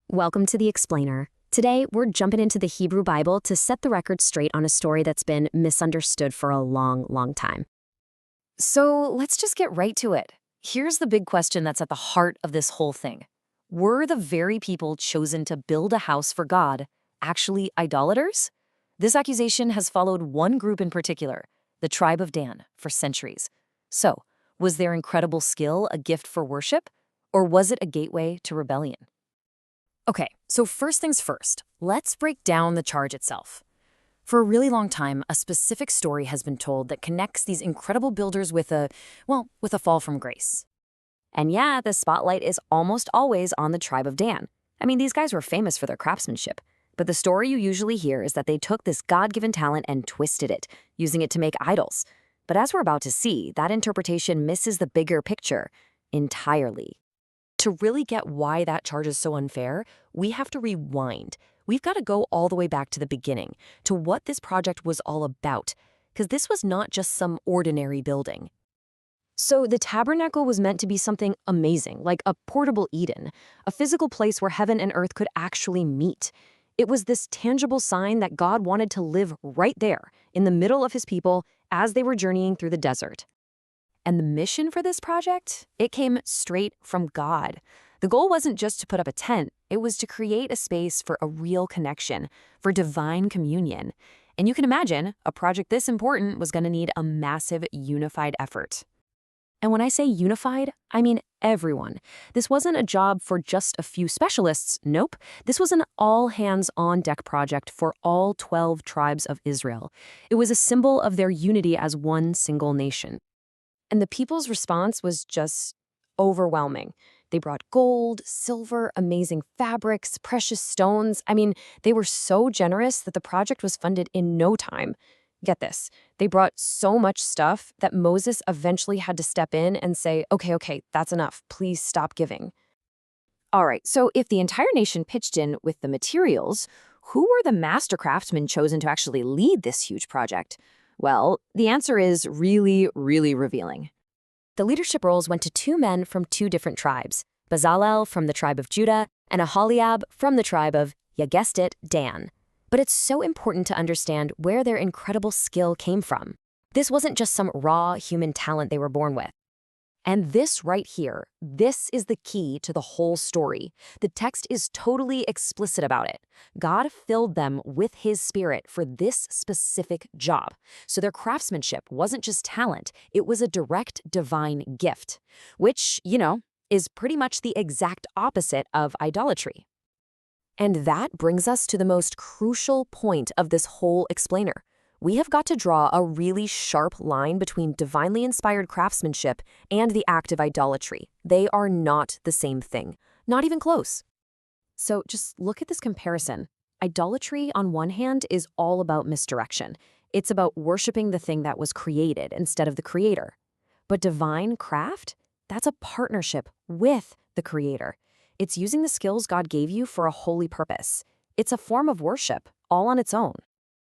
Welcome to The Explainer. Today, we're jumping into the Hebrew Bible to set the record straight on a story that's been misunderstood for a long time. So let's just get right to it. Here's the big question that's at the heart of this whole thing. Were the very people chosen to build a house for God actually idolaters? This accusation has followed one group in particular, the tribe of Dan, for centuries. So, was their incredible skill a gift for worship, or was it a gateway to rebellion? Okay, so first things first, let's break down the charge itself. For a really long time, a specific story has been told that connects these incredible builders with a fall from grace. And yeah, the spotlight is almost always on the tribe of Dan. I mean, these guys were famous for their craftsmanship. But the story you usually hear is that they took this God-given talent and twisted it, using it to make idols. But as we're about to see, that interpretation misses the bigger picture entirely. To really get why that charge is so unfair, we have to rewind. We've got to go all the way back to the beginning, to what this project was all about, because this was not just some ordinary building. So the tabernacle was meant to be something amazing, like a portable Eden, a physical place where heaven and earth could actually meet. It was this tangible sign that God wanted to live right there, in the middle of his people, as they were journeying through the desert. And the mission for this project? It came straight from God. The goal wasn't just to put up a tent, it was to create a space for a real connection, for divine communion. And you can imagine, a project this important was going to need a massive unified effort. And when I say unified, I mean everyone. This wasn't a job for just a few specialists, nope. This was an all-hands-on-deck project for all 12 tribes of Israel. It was a symbol of their unity as one single nation. And the people's response was just overwhelming. They brought gold, silver, amazing fabrics, precious stones. I mean, they were so generous that the project was funded in no time. Get this, they brought so much stuff that Moses eventually had to step in and say, okay, that's enough. Please stop giving. All right, so if the entire nation pitched in with the materials, who were the master craftsmen chosen to actually lead this huge project? Well, the answer is really revealing. The leadership roles went to two men from two different tribes, Bezalel from the tribe of Judah and Oholiab from the tribe of, you guessed it, Dan. But it's so important to understand where their incredible skill came from. This wasn't just some raw human talent they were born with. And this right here, this is the key to the whole story. The text is totally explicit about it. God filled them with his spirit for this specific job. So their craftsmanship wasn't just talent, it was a direct divine gift, which, is pretty much the exact opposite of idolatry. And that brings us to the most crucial point of this whole explainer. We have got to draw a really sharp line between divinely inspired craftsmanship and the act of idolatry. They are not the same thing, not even close. So just look at this comparison. Idolatry, on one hand, is all about misdirection. It's about worshiping the thing that was created instead of the creator. But divine craft, that's a partnership with the creator. It's using the skills God gave you for a holy purpose. It's a form of worship, all on its own.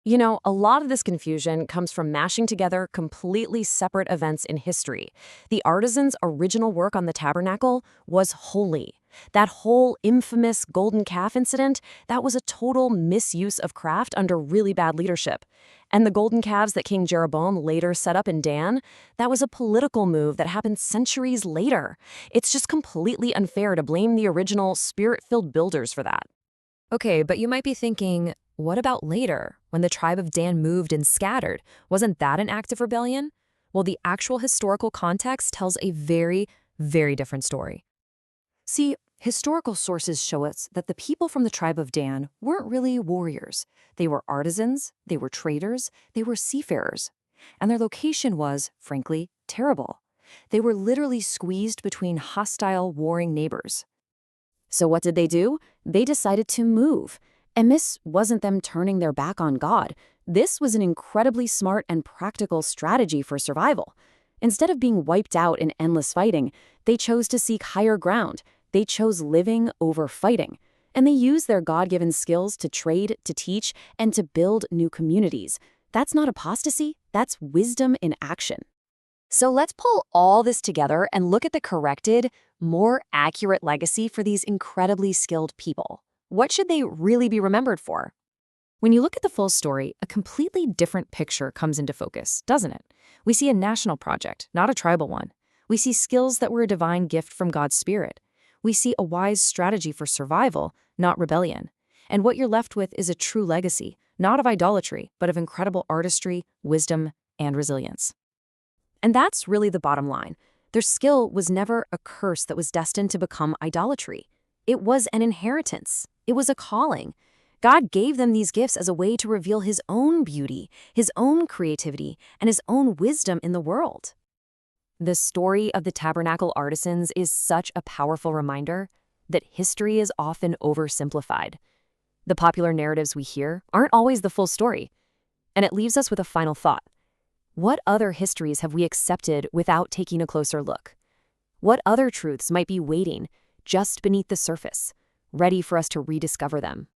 A lot of this confusion comes from mashing together completely separate events in history. The Artisans' original work on the Tabernacle was holy. That whole infamous golden calf incident, that was a total misuse of craft under really bad leadership. And the golden calves that King Jeroboam later set up in Dan, that was a political move that happened centuries later. It's just completely unfair to blame the original spirit-filled builders for that. Okay, but you might be thinking, what about later, when the tribe of Dan moved and scattered? Wasn't that an act of rebellion? Well, the actual historical context tells a very different story. See, historical sources show us that the people from the tribe of Dan weren't really warriors. They were artisans, they were traders, they were seafarers. And their location was, frankly, terrible. They were literally squeezed between hostile, warring neighbors. So what did they do? They decided to move. And this wasn't them turning their back on God. This was an incredibly smart and practical strategy for survival. Instead of being wiped out in endless fighting, they chose to seek higher ground. They chose living over fighting. And they used their God-given skills to trade, to teach, and to build new communities. That's not apostasy, that's wisdom in action. So let's pull all this together and look at the corrected, more accurate legacy for these incredibly skilled people. What should they really be remembered for? When you look at the full story, a completely different picture comes into focus, doesn't it? We see a national project, not a tribal one. We see skills that were a divine gift from God's Spirit. We see a wise strategy for survival, not rebellion. And what you're left with is a true legacy, not of idolatry, but of incredible artistry, wisdom, and resilience. And that's really the bottom line. Their skill was never a curse that was destined to become idolatry. It was an inheritance. It was a calling. God gave them these gifts as a way to reveal His own beauty, His own creativity, and His own wisdom in the world. The story of the Tabernacle artisans is such a powerful reminder that history is often oversimplified. The popular narratives we hear aren't always the full story. And it leaves us with a final thought. What other histories have we accepted without taking a closer look? What other truths might be waiting just beneath the surface, ready for us to rediscover them?